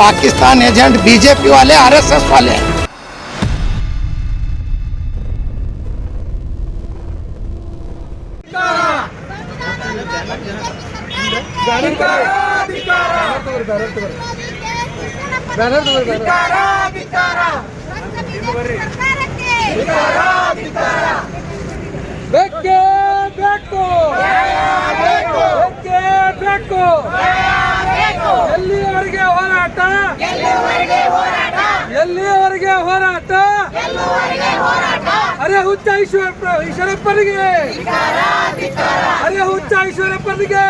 Pakistan agent BJP वाले RSS वाले हैं। ಎಲ್ಲಿವರೆಗೆ ಹೋರಾಟ, ಎಲ್ಲಿವರೆಗೆ ಹೋರಾಟ, ಅರೆ ಹುಚ್ಚ ಈಶ್ವರಪ್ಪನಿಗೆ, ಅರೆ ಹುಚ್ಚ ಈಶ್ವರಪ್ಪನಿಗೆ.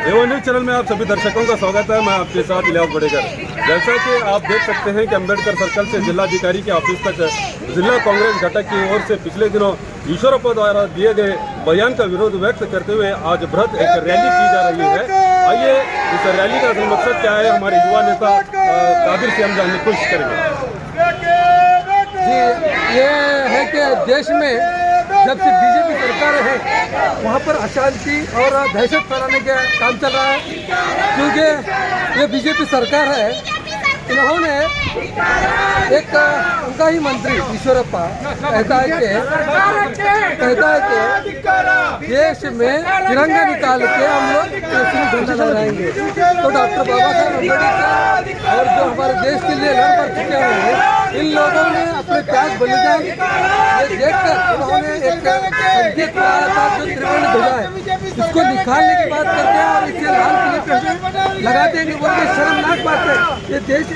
एवन न्यूज चैनल में आप सभी दर्शकों का स्वागत है। मैं आपके साथ इलियास बड़ेकर। जैसा कि आप देख सकते हैं कि अम्बेडकर सर्कल से जिलाधिकारी के ऑफिस तक जिला कांग्रेस घटक की ओर से पिछले दिनों ईश्वरप्पा द्वारा दिए गए बयान का विरोध व्यक्त करते हुए आज बृहत एक रैली की जा रही है। आइए इस रैली का असल मकसद क्या है, हमारे युवा नेता कादिर से हम जानने की कोशिश करेंगे। जी, ये है कि देश में जब से बीजेपी सरकार है वहाँ पर अशांति और दहशत फैलाने का काम चल रहा है, क्योंकि ये बीजेपी सरकार है। इन्होंने एक उनका ही मंत्री ईश्वरप्पा कहता है कि देश में तिरंगा निकाल के हम लोग झंडा लहराएंगे। तो डॉक्टर बाबा साहब अम्बेडकर और जो हमारे देश के लिए लड़ कर चुके हैं, इन लोगों ने अपने त्याग बलिदान ये देखकर उन्होंने एक संकेत बनाया था जो त्रिवर्ण ध्वजा है, इसको निकालने की बात करते हैं और इसे लाल किले पे लगा देंगे। वो ये शर्मनाक बात है। ये देश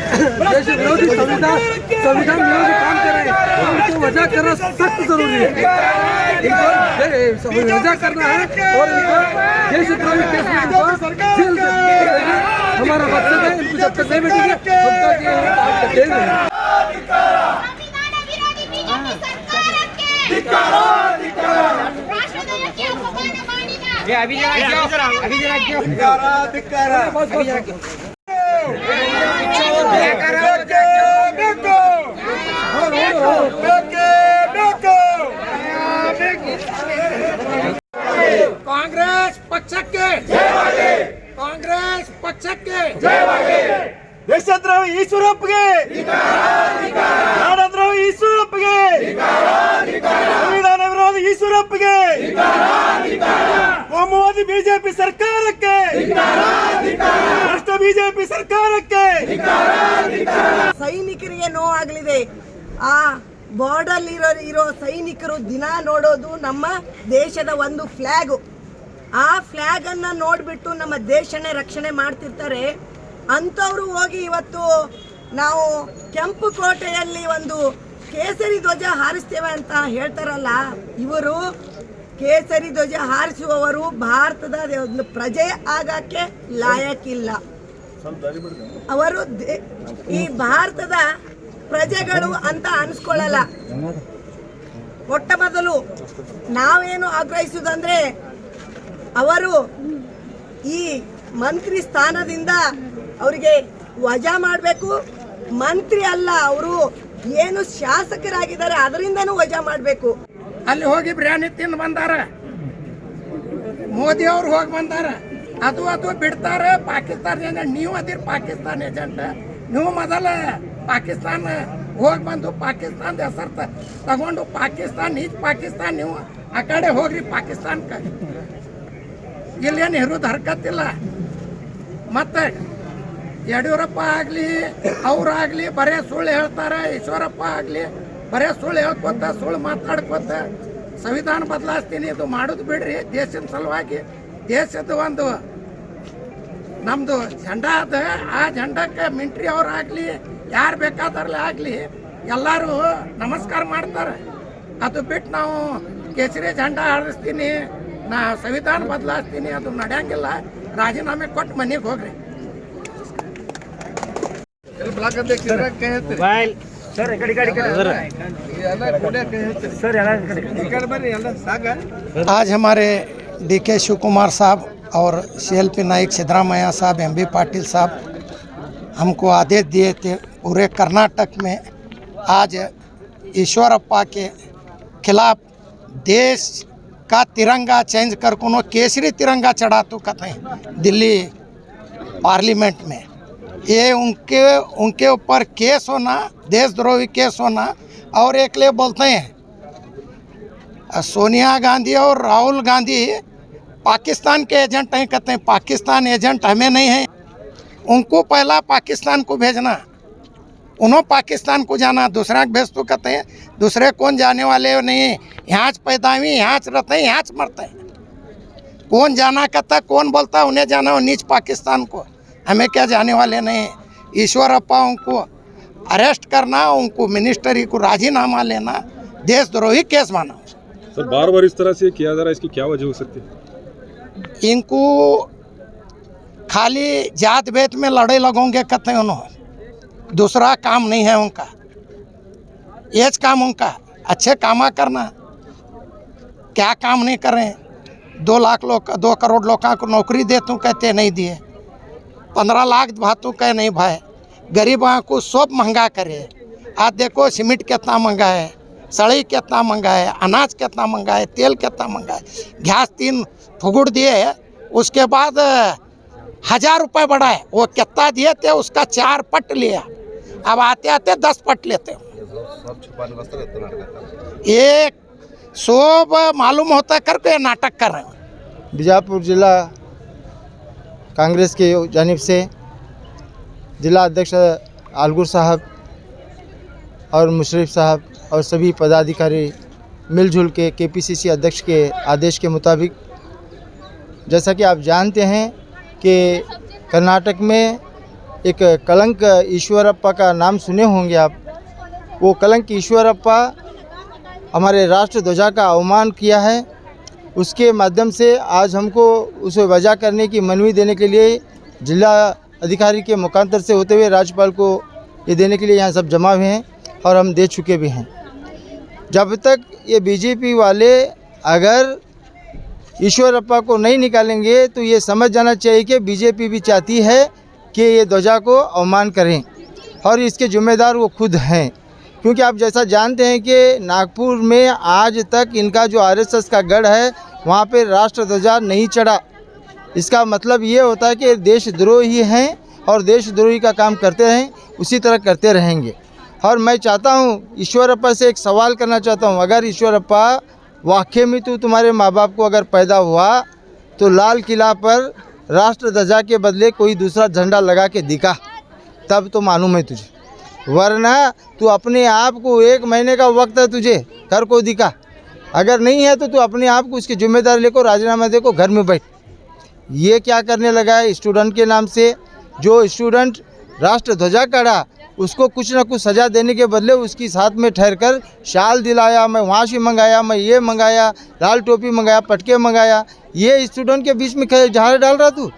विरोधी संविधान विरोधी काम कर रहे हैं, उनको वजह करना सख्त जरूरी है। इनको वजह करना है और इनको देशद्रोही केस में जेल हमारा मकसद है। इनको जब तक नहीं मिलेंगे तब तक ये काम करते हैं। ಕಾಂಗ್ರೆಸ್ ಪಕ್ಷಕ್ಕೆ, ಕಾಂಗ್ರೆಸ್ ಪಕ್ಷಕ್ಕೆ ದೇಶದ್ರೋಹಿ ಈಶ್ವರಪ್ಪಗೆ, ನಾಡದ್ರೋಹಿ ಈಶ್ವರಪ್ಪಗೆ, ಸಂವಿಧಾನ ವಿರೋಧಿ ಈಶ್ವರಪ್ಪಗೆ, ಕೋಮುವಾದಿ ಬಿಜೆಪಿ ಸರ್ಕಾರಕ್ಕೆ, ಭ್ರಷ್ಟ ಬಿಜೆಪಿ ಸರ್ಕಾರಕ್ಕೆ. ಸೈನಿಕರಿಗೆ ನೋವಾಗಲಿದೆ. ಆ ಬಾರ್ಡರ್ ಇರೋ ಸೈನಿಕರು ದಿನ ನೋಡೋದು ನಮ್ಮ ದೇಶದ ಒಂದು ಫ್ಲಾಗ್. ಆ ಫ್ಲಾಗ್ ಅನ್ನ ನೋಡ್ಬಿಟ್ಟು ನಮ್ಮ ದೇಶನೇ ರಕ್ಷಣೆ ಮಾಡ್ತಿರ್ತಾರೆ. ಅಂಥವ್ರು ಹೋಗಿ ಇವತ್ತು ನಾವು ಕೆಂಪು ಕೋಟೆಯಲ್ಲಿ ಒಂದು ಕೇಸರಿ ಧ್ವಜ ಹಾರಿಸ್ತೇವೆ ಅಂತ ಹೇಳ್ತಾರಲ್ಲ, ಇವರು ಕೇಸರಿ ಧ್ವಜ ಹಾರಿಸುವವರು ಭಾರತದ ಒಂದು ಪ್ರಜೆ ಆಗಕ್ಕೆ ಲಾಯಕ್ಕಿಲ್ಲ. ಅವರು ಈ ಭಾರತದ ಪ್ರಜೆಗಳು ಅಂತ ಅನ್ಸ್ಕೊಳ್ಳಲ್ಲ. ಮೊಟ್ಟ ಮೊದಲು ನಾವೇನು ಆಗ್ರಹಿಸುವುದಂದ್ರೆ ಅವರು ಈ ಮಂತ್ರಿ ಸ್ಥಾನದಿಂದ ಅವರಿಗೆ ವಜಾ ಮಾಡಬೇಕು. ಮಂತ್ರಿ ಅಲ್ಲ, ಅವರು ಏನು ಶಾಸಕರಾಗಿದ್ದಾರೆ ಅದರಿಂದನೂ ವಜಾ ಮಾಡಬೇಕು. ಅಲ್ಲಿ ಹೋಗಿ ಬಿರಿಯಾನಿ ತಿಂದು ಬಂದಾರ, ಮೋದಿ ಅವರು ಹೋಗಿ ಬಂದಾರ, ಅದು ಬಿಡ್ತಾರೆ. ಪಾಕಿಸ್ತಾನ ನೀವು ಅದಿರಿ ಪಾಕಿಸ್ತಾನ ಏಜೆಂಟ್. ನೀವು ಮೊದಲ ಪಾಕಿಸ್ತಾನ ಹೋಗಿ ಬಂದು ಪಾಕಿಸ್ತಾನದ ಹೆಸರು ತಗೊಂಡು ಪಾಕಿಸ್ತಾನ ಪಾಕಿಸ್ತಾನ ನೀವು ಆ ಕಡೆ ಹೋಗ್ರಿ ಪಾಕಿಸ್ತಾನಕ್ಕೆ. ಇಲ್ಲೇನು ಇರೋದು ಹರ್ಕತ್ತಿಲ್ಲ. ಮತ್ತೆ ಯಡಿಯೂರಪ್ಪ ಆಗಲಿ ಅವರಾಗಲಿ ಬರೇ ಸುಳ್ಳು ಹೇಳ್ತಾರೆ. ಈಶ್ವರಪ್ಪ ಆಗಲಿ ಬರೇ ಸುಳ್ಳು ಹೇಳ್ಕೊತ ಸುಳ್ಳು ಮಾತಾಡ್ಕೊತ ಸಂವಿಧಾನ ಬದಲಾಯಿಸ್ತೀನಿ ಇದು ಮಾಡೋದು ಬಿಡ್ರಿ. ದೇಶದ ಸಲುವಾಗಿ ದೇಶದ ಒಂದು ನಮ್ಮದು ಜೆಂಡಾ ಅದ, ಆ ಜೆಂಡಕ್ಕೆ ಮಿಂಟ್ರಿ ಅವರಾಗಲಿ ಯಾರು ಬೇಕಾದ್ರಲ್ಲಿ ಆಗಲಿ ಎಲ್ಲರೂ ನಮಸ್ಕಾರ ಮಾಡ್ತಾರೆ. ಅದು ಬಿಟ್ಟು ನಾವು ಕೇಸರಿ ಜೆಂಡಾ ಹಾರಿಸ್ತೀನಿ, ನಾ ಸಂವಿಧಾನ ಬದಲಾಯಿಸ್ತೀನಿ ಅದು ನಡೆಯಂಗಿಲ್ಲ. ರಾಜೀನಾಮೆ ಕೊಟ್ಟು ಮನೆಗೆ ಹೋಗ್ರಿ. आज हमारे DK शिव कुमार साहब और CLP नाइक सिद्धरामैया साहब, MB पाटिल साहब हमको आदेश दिए थे पूरे कर्नाटक में आज ईश्वरप्पा के खिलाफ देश का तिरंगा चेंज कर कोनो केसरी तिरंगा चढ़ा तो कहते हैं दिल्ली पार्लियामेंट में। ये उनके ऊपर केस होना, देशद्रोही केस होना। और एक लिए बोलते हैं सोनिया गांधी और राहुल गांधी पाकिस्तान के एजेंट हैं, कहते हैं पाकिस्तान एजेंट हमें नहीं है, उनको पहला पाकिस्तान को भेजना, उन्होंने पाकिस्तान को जाना, दूसरा भेज तो कहते हैं दूसरे कौन जाने वाले नहीं है, यहाँ पैदा हुई, यहाँ रहते हैं, यहाँ मरते हैं, कौन जाना कहता, कौन बोलता उन्हें जाना हो नीच पाकिस्तान को, हमें क्या जाने वाले नहीं है। ईश्वरप्पा उनको अरेस्ट करना, उनको मिनिस्ट्री को राजीनामा लेना, देशद्रोही केस माना। सर बार बार इस तरह से किया जा रहा है, इसकी क्या वजह हो सकती है? इनको खाली जात भेद में लड़े लगोगे कहते हैं उन्होंने, दूसरा काम नहीं है उनका, ये काम उनका अच्छे कामा करना, क्या काम नहीं कर रहे हैं। 2 करोड़ लोगों को नौकरी दे तू कहते नहीं दिए, 15 लाख भातू कह नहीं भाई, गरीबों को सब महंगा करे। आज देखो सीमेंट कितना महंगा है, सड़ी कितना महंगा है, अनाज कितना महंगा है, तेल कितना महंगा है, गैस 3 फुगुड़ दिए, उसके बाद 1000 रुपये बढ़ा है, वो कितना दिए थे उसका 4 पट लिया, अब आते आते 10 पट लेते हो। ये सब मालूम होता करके नाटक कर रहे हैं। बीजापुर जिला कांग्रेस के जानिब से जिला अध्यक्ष आलगुर साहब और मुशर्रफ साहब और सभी पदाधिकारी मिलजुल के केपीसीसी अध्यक्ष के आदेश के मुताबिक, जैसा कि आप जानते हैं कि कर्नाटक में एक कलंक ईश्वरप्पा का नाम सुने होंगे आप, वो कलंक ईश्वरप्पा हमारे राष्ट्र ध्वजा का अवमान किया है, उसके माध्यम से आज हमको उसे वजह करने की मनवी देने के लिए जिला अधिकारी के मुखांतर से होते हुए राज्यपाल को ये देने के लिए यहाँ सब जमा हुए हैं और हम दे चुके भी हैं। जब तक ये बीजेपी वाले अगर ईश्वरप्पा को नहीं निकालेंगे तो ये समझ जाना चाहिए कि बीजेपी भी चाहती है कि ये ध्वजा को अवमान करें और इसके जिम्मेदार वो खुद हैं, क्योंकि आप जैसा जानते हैं कि नागपुर में आज तक इनका जो आरएसएस का गढ़ है वहाँ पे राष्ट्र ध्वजा नहीं चढ़ा। इसका मतलब ये होता है कि देशद्रोही हैं और देशद्रोही का काम करते रहें, उसी तरह करते रहेंगे। और मैं चाहता हूँ ईश्वरप्पा से एक सवाल करना चाहता हूँ, अगर ईश्वरप्पा वाकई में तो तुम्हारे माँ बाप को अगर पैदा हुआ तो लाल किला पर राष्ट्र ध्वजा के बदले कोई दूसरा झंडा लगा के दिखा, तब तो मालूम है तुझे, वरना तू अपने आप को 1 महीने का वक्त है तुझे, घर को दिखा, अगर नहीं है तो तू अपने आप को उसकी जिम्मेदारी लेकर राजीनामा देको, घर में बैठ। ये क्या करने लगा है स्टूडेंट के नाम से, जो स्टूडेंट राष्ट्र ध्वजा कड़ा उसको कुछ ना कुछ सज़ा देने के बदले उसकी साथ में ठहर कर शाल दिलाया, मैं वहाँ से मंगाया, मैं ये मंगाया, लाल टोपी मंगाया, पटके मंगाया, ये स्टूडेंट के बीच में झाड़ डाल रहा तू।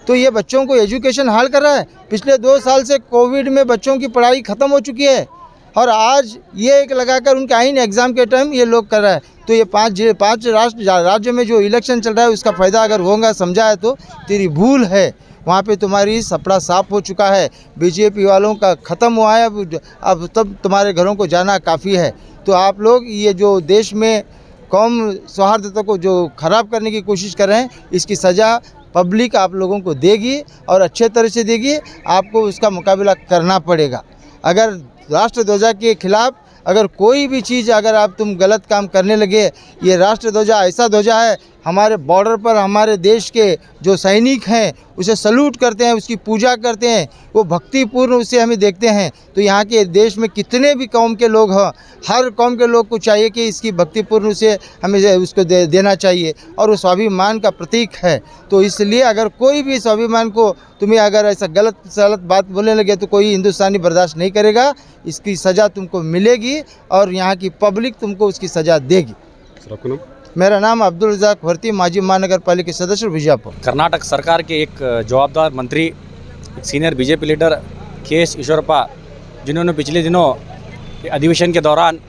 तो ये बच्चों को एजुकेशन हाल कर रहा है। पिछले 2 साल से कोविड में बच्चों की पढ़ाई ख़त्म हो चुकी है और आज ये एक लगाकर उनके आइन एग्ज़ाम के टाइम ये लोग कर रहा है। तो ये 5 राज्य में जो इलेक्शन चल रहा है उसका फ़ायदा अगर होगा समझा है तो तेरी भूल है, वहाँ पे तुम्हारी सपड़ा साफ हो चुका है, बीजेपी वालों का ख़त्म हुआ है, अब तब तुम्हारे घरों को जाना काफ़ी है। तो आप लोग ये जो देश में कौम सौहार्दता को जो ख़राब करने की कोशिश कर रहे हैं, इसकी सज़ा पब्लिक आप लोगों को देगी और अच्छे तरह से देगी, आपको उसका मुकाबला करना पड़ेगा। अगर राष्ट्र ध्वजा के खिलाफ अगर कोई भी चीज़ अगर आप तुम गलत काम करने लगे, ये राष्ट्र ध्वजा ऐसा ध्वजा है, हमारे बॉर्डर पर हमारे देश के जो सैनिक हैं उसे सल्यूट करते हैं, उसकी पूजा करते हैं, वो भक्तिपूर्ण उसे हमें देखते हैं। तो यहाँ के देश में कितने भी कौम के लोग हों, हर कौम के लोग को चाहिए कि इसकी भक्तिपूर्ण उसे हमें उसको देना चाहिए और वो स्वाभिमान का प्रतीक है। तो इसलिए अगर कोई भी स्वाभिमान को तुम्हें अगर ऐसा गलत बात बोलने लगे तो कोई हिंदुस्तानी बर्दाश्त नहीं करेगा, इसकी सज़ा तुमको मिलेगी और यहाँ की पब्लिक तुमको उसकी सज़ा देगी। मेरा नाम अब्दुल रज़ाक भर्ती, माजी महानगर पालिका सदस्य बीजापुर। कर्नाटक सरकार के एक जवाबदार मंत्री, एक senior BJP leader KS. Eshwarappa, जिन्होंने पिछले दिनों अधिवेशन के दौरान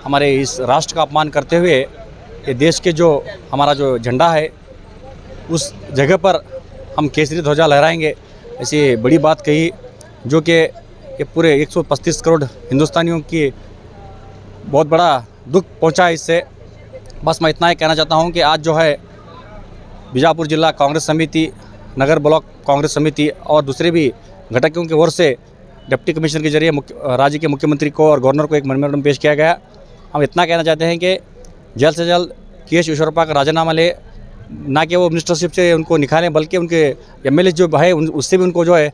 हमारे इस राष्ट्र का अपमान करते हुए ये देश के जो हमारा जो झंडा है उस जगह पर हम केसरी ध्वजा लहराएंगे, ऐसी बड़ी बात कही, जो कि ये पूरे 135 करोड़ हिंदुस्तानियों की बहुत बड़ा दुख पहुंचा है इससे। बस मैं इतना ही कहना चाहता हूँ कि आज जो है बीजापुर जिला कांग्रेस समिति, नगर ब्लॉक कांग्रेस समिति और दूसरे भी घटकों की ओर से डिप्टी कमिश्नर के जरिए राज्य के मुख्यमंत्री को और गवर्नर को एक मेमोरेंडम पेश किया गया। हम इतना कहना चाहते हैं कि जल्द से जल्द के.एस. ईश्वरप्पा का राजीनामा ले, ना कि वो मिनिस्टरशिप से उनको निकालें, बल्कि उनके एमएलए जो है उससे भी उनको जो है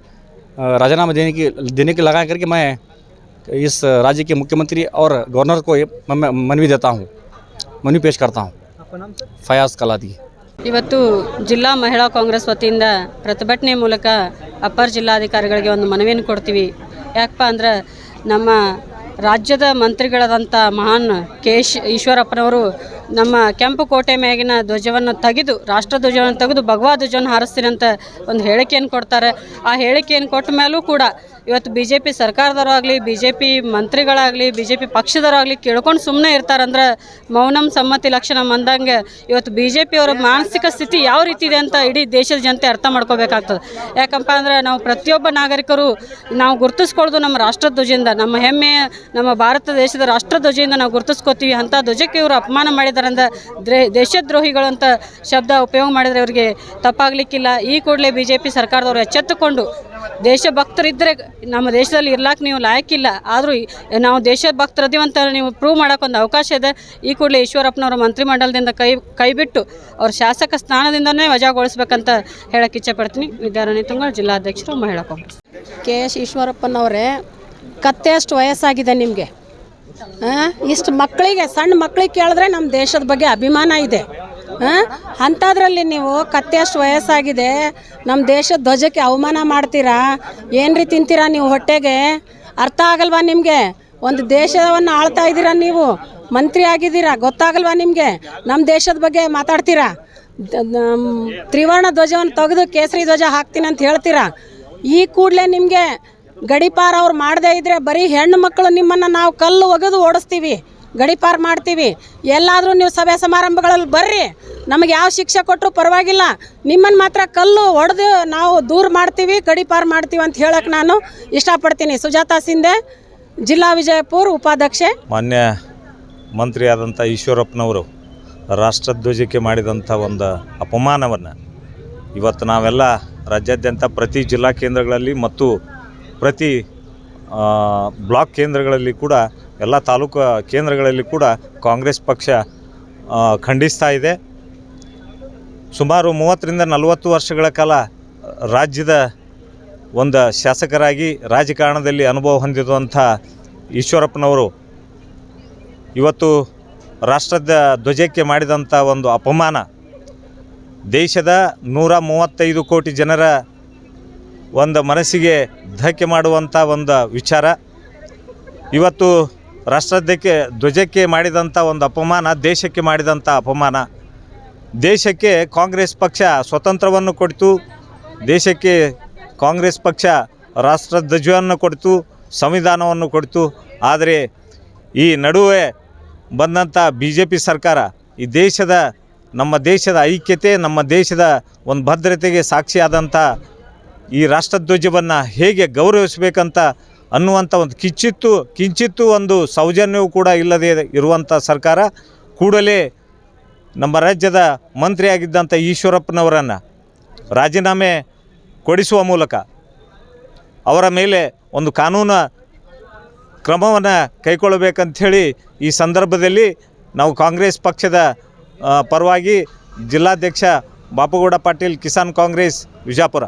राजीनामा देने की लगा करके मैं इस राज्य के मुख्यमंत्री और गवर्नर को मनवी देता हूँ, मनवी पेश करता हूँ। फयाज कलादी। ಇವತ್ತು ಜಿಲ್ಲಾ ಮಹಿಳಾ ಕಾಂಗ್ರೆಸ್ ವತಿಯಿಂದ ಪ್ರತಿಭಟನೆ ಮೂಲಕ ಅಪರ ಜಿಲ್ಲಾಧಿಕಾರಿಗಳಿಗೆ ಒಂದು ಮನವಿಯನ್ನು ಕೊಡ್ತೀವಿ. ಯಾಕಪ್ಪ ಅಂದ್ರೆ ನಮ್ಮ ರಾಜ್ಯದ ಮಂತ್ರಿಗಳಾದಂಥ ಮಹಾನ್ ಕೆ.ಎಸ್. ಈಶ್ವರಪ್ಪನವರು ನಮ್ಮ ಕೆಂಪು ಕೋಟೆ ಮ್ಯಾಗಿನ ಧ್ವಜವನ್ನು ತೆಗೆದು, ರಾಷ್ಟ್ರ ಧ್ವಜವನ್ನು ತೆಗೆದು ಭಗವಾ ಧ್ವಜವನ್ನು ಹಾರಿಸ್ತೀನಿ ಅಂತ ಒಂದು ಹೇಳಿಕೆಯನ್ನು ಕೊಡ್ತಾರೆ. ಆ ಹೇಳಿಕೆಯನ್ನು ಕೊಟ್ಟ ಮೇಲೂ ಕೂಡ ಇವತ್ತು ಬಿ ಜೆ ಪಿ ಸರ್ಕಾರದವರಾಗಲಿ, ಬಿ ಜೆ ಪಿ ಮಂತ್ರಿಗಳಾಗಲಿ, ಬಿ ಜೆ ಪಿ ಪಕ್ಷದವರಾಗಲಿ ಕೇಳ್ಕೊಂಡು ಸುಮ್ಮನೆ ಇರ್ತಾರಂದ್ರೆ ಮೌನಂ ಸಮ್ಮತಿ ಲಕ್ಷಣ ಅಂದಂಗೆ ಇವತ್ತು ಬಿ ಜೆ ಪಿಯವರ ಮಾನಸಿಕ ಸ್ಥಿತಿ ಯಾವ ರೀತಿ ಇದೆ ಅಂತ ಇಡೀ ದೇಶದ ಜನತೆ ಅರ್ಥ ಮಾಡ್ಕೋಬೇಕಾಗ್ತದೆ. ಯಾಕಪ್ಪ ಅಂದರೆ ನಾವು ಪ್ರತಿಯೊಬ್ಬ ನಾಗರಿಕರು ನಾವು ಗುರುತಿಸ್ಕೊಳ್ಳೋದು ನಮ್ಮ ರಾಷ್ಟ್ರಧ್ವಜದಿಂದ, ನಮ್ಮ ಹೆಮ್ಮೆ ನಮ್ಮ ಭಾರತ ದೇಶದ ರಾಷ್ಟ್ರಧ್ವಜದಿಂದ ನಾವು ಗುರುತಿಸ್ಕೋತೀವಿ. ಅಂಥ ಧ್ವಜಕ್ಕೆ ಇವರು ಅಪಮಾನ ಮಾಡಿದಾರಂದ್ರೆ ದೇಶದ್ರೋಹಿಗಳು ಅಂತ ಶಬ್ದ ಉಪಯೋಗ ಮಾಡಿದರೆ ಇವರಿಗೆ ತಪ್ಪಾಗಲಿಕ್ಕಿಲ್ಲ. ಈ ಕೂಡಲೇ ಬಿ ಜೆ ಪಿ ಸರ್ಕಾರದವರು ಎಚ್ಚೆತ್ತುಕೊಂಡು ದೇಶಭಕ್ತರಿದ್ದರೆ ನಮ್ಮ ದೇಶದಲ್ಲಿ ಇರ್ಲಾಕೆ ನೀವು ಲಾಯಕ್ಕಿಲ್ಲ, ಆದರೂ ನಾವು ದೇಶಭಕ್ತರದೀವಿ ಅಂತ ನೀವು ಪ್ರೂವ್ ಮಾಡೋಕೆ ಒಂದು ಅವಕಾಶ ಇದೆ. ಈ ಕೂಡಲೇ ಈಶ್ವರಪ್ಪನವರ ಮಂತ್ರಿಮಂಡಲದಿಂದ ಕೈಬಿಟ್ಟು ಅವ್ರ ಶಾಸಕ ಸ್ಥಾನದಿಂದನೇ ವಜಾಗೊಳಿಸ್ಬೇಕಂತ ಹೇಳಕ್ಕೆ ಇಚ್ಛೆಪಡ್ತೀನಿ. ವಿದ್ಯಾರಾಣಿ ತುಂಗಳ, ಜಿಲ್ಲಾಧ್ಯಕ್ಷರು, ಮಹಿಳಾ ಕಾಂಗ್ರೆಸ್. ಕೆ.ಎಸ್. ಈಶ್ವರಪ್ಪನವರೇ, ಕತ್ತೆಯಷ್ಟು ವಯಸ್ಸಾಗಿದೆ ನಿಮಗೆ. ಇಷ್ಟು ಮಕ್ಕಳಿಗೆ, ಸಣ್ಣ ಮಕ್ಕಳಿಗೆ ಕೇಳಿದ್ರೆ ನಮ್ಮ ದೇಶದ ಬಗ್ಗೆ ಅಭಿಮಾನ ಇದೆ. ಅಂಥದ್ರಲ್ಲಿ ನೀವು ಕತ್ತೆಯಷ್ಟು ವಯಸ್ಸಾಗಿದೆ, ನಮ್ಮ ದೇಶದ ಧ್ವಜಕ್ಕೆ ಅವಮಾನ ಮಾಡ್ತೀರಾ? ಏನ್ರಿ ತಿಂತೀರಾ ನೀವು ಹೊಟ್ಟೆಗೆ? ಅರ್ಥ ಆಗಲ್ವಾ ನಿಮಗೆ? ಒಂದು ದೇಶವನ್ನು ಆಳ್ತಾ ಇದ್ದೀರಾ, ನೀವು ಮಂತ್ರಿ ಆಗಿದ್ದೀರಾ, ಗೊತ್ತಾಗಲ್ವಾ ನಿಮಗೆ? ನಮ್ಮ ದೇಶದ ಬಗ್ಗೆ ಮಾತಾಡ್ತೀರಾ? ತ್ರಿವರ್ಣ ಧ್ವಜವನ್ನು ತೆಗೆದು ಕೇಸರಿ ಧ್ವಜ ಹಾಕ್ತೀನಿ ಅಂತ ಹೇಳ್ತೀರಾ? ಈ ಕೂಡಲೇ ನಿಮಗೆ ಗಡಿಪಾರ ಅವ್ರು ಮಾಡದೇ ಇದ್ದರೆ ಬರೀ ಹೆಣ್ಣು ಮಕ್ಕಳು ನಿಮ್ಮನ್ನು ನಾವು ಕಲ್ಲು ಒಗೆದು ಓಡಿಸ್ತೀವಿ, ಗಡಿಪಾರು ಮಾಡ್ತೀವಿ. ಎಲ್ಲಾದರೂ ನೀವು ಸಭೆ ಸಮಾರಂಭಗಳಲ್ಲಿ ಬರ್ರಿ, ನಮಗೆ ಯಾವ ಶಿಕ್ಷೆ ಕೊಟ್ಟರು ಪರವಾಗಿಲ್ಲ, ನಿಮ್ಮನ್ನು ಮಾತ್ರ ಕಲ್ಲು ಹೊಡೆದು ನಾವು ದೂರ ಮಾಡ್ತೀವಿ, ಗಡಿಪಾರು ಮಾಡ್ತೀವಿ ಅಂತ ಹೇಳಕ್ಕೆ ನಾನು ಇಷ್ಟಪಡ್ತೀನಿ. ಸುಜಾತಾ ಸಿಂಧೆ, ಜಿಲ್ಲಾ ವಿಜಯಪುರ ಉಪಾಧ್ಯಕ್ಷೆ. ಮಾನ್ಯ ಮಂತ್ರಿಯಾದಂಥ ಈಶ್ವರಪ್ಪನವರು ರಾಷ್ಟ್ರಧ್ವಜಕ್ಕೆ ಮಾಡಿದಂಥ ಒಂದು ಅಪಮಾನವನ್ನು ಇವತ್ತು ನಾವೆಲ್ಲ ರಾಜ್ಯಾದ್ಯಂತ ಪ್ರತಿ ಜಿಲ್ಲಾ ಕೇಂದ್ರಗಳಲ್ಲಿ ಮತ್ತು ಪ್ರತಿ ಬ್ಲಾಕ್ ಕೇಂದ್ರಗಳಲ್ಲಿ ಕೂಡ, ಎಲ್ಲ ತಾಲೂಕು ಕೇಂದ್ರಗಳಲ್ಲಿ ಕೂಡ ಕಾಂಗ್ರೆಸ್ ಪಕ್ಷ ಖಂಡಿಸ್ತಾ ಇದೆ. ಸುಮಾರು 30ರಿಂದ 40 ವರ್ಷಗಳ ಕಾಲ ರಾಜ್ಯದ ಒಂದು ಶಾಸಕರಾಗಿ ರಾಜಕಾರಣದಲ್ಲಿ ಅನುಭವ ಹೊಂದಿರುವಂಥ ಈಶ್ವರಪ್ಪನವರು ಇವತ್ತು ರಾಷ್ಟ್ರದ ಧ್ವಜಕ್ಕೆ ಮಾಡಿದಂಥ ಒಂದು ಅಪಮಾನ ದೇಶದ 135 ಕೋಟಿ ಜನರ ಒಂದು ಮನಸ್ಸಿಗೆ ಧಕ್ಕೆ ಮಾಡುವಂಥ ಒಂದು ವಿಚಾರ. ಇವತ್ತು ಧ್ವಜಕ್ಕೆ ಮಾಡಿದಂಥ ಒಂದು ಅಪಮಾನ ದೇಶಕ್ಕೆ ಮಾಡಿದಂಥ ಅಪಮಾನ. ದೇಶಕ್ಕೆ ಕಾಂಗ್ರೆಸ್ ಪಕ್ಷ ಸ್ವತಂತ್ರವನ್ನು ಕೊಡ್ತು, ದೇಶಕ್ಕೆ ಕಾಂಗ್ರೆಸ್ ಪಕ್ಷ ರಾಷ್ಟ್ರಧ್ವಜವನ್ನು ಕೊಡ್ತು, ಸಂವಿಧಾನವನ್ನು ಕೊಡ್ತು. ಆದರೆ ಈ ನಡುವೆ ಬಂದಂಥ BJP ಸರ್ಕಾರ ಈ ನಮ್ಮ ದೇಶದ ಐಕ್ಯತೆ, ನಮ್ಮ ದೇಶದ ಒಂದು ಭದ್ರತೆಗೆ ಸಾಕ್ಷಿಯಾದಂಥ ಈ ರಾಷ್ಟ್ರಧ್ವಜವನ್ನು ಹೇಗೆ ಗೌರವಿಸಬೇಕಂತ ಅನ್ನುವಂಥ ಒಂದು ಕಿಂಚಿತ್ತೂ ಒಂದು ಸೌಜನ್ಯವೂ ಕೂಡ ಇಲ್ಲದೆ ಇರುವಂಥ ಸರ್ಕಾರ ಕೂಡಲೇ ನಮ್ಮ ರಾಜ್ಯದ ಮಂತ್ರಿಯಾಗಿದ್ದಂಥ ಈಶ್ವರಪ್ಪನವರನ್ನು ರಾಜೀನಾಮೆ ಕೊಡಿಸುವ ಮೂಲಕ ಅವರ ಮೇಲೆ ಒಂದು ಕಾನೂನು ಕ್ರಮವನ್ನು ಕೈಗೊಳ್ಳಬೇಕಂಥೇಳಿ ಈ ಸಂದರ್ಭದಲ್ಲಿ ನಾವು ಕಾಂಗ್ರೆಸ್ ಪಕ್ಷದ ಪರವಾಗಿ ಜಿಲ್ಲಾಧ್ಯಕ್ಷ ಬಾಪುಗೌಡ ಪಾಟೀಲ್ ಕಿಸಾನ್ ಕಾಂಗ್ರೆಸ್ ವಿಜಾಪುರ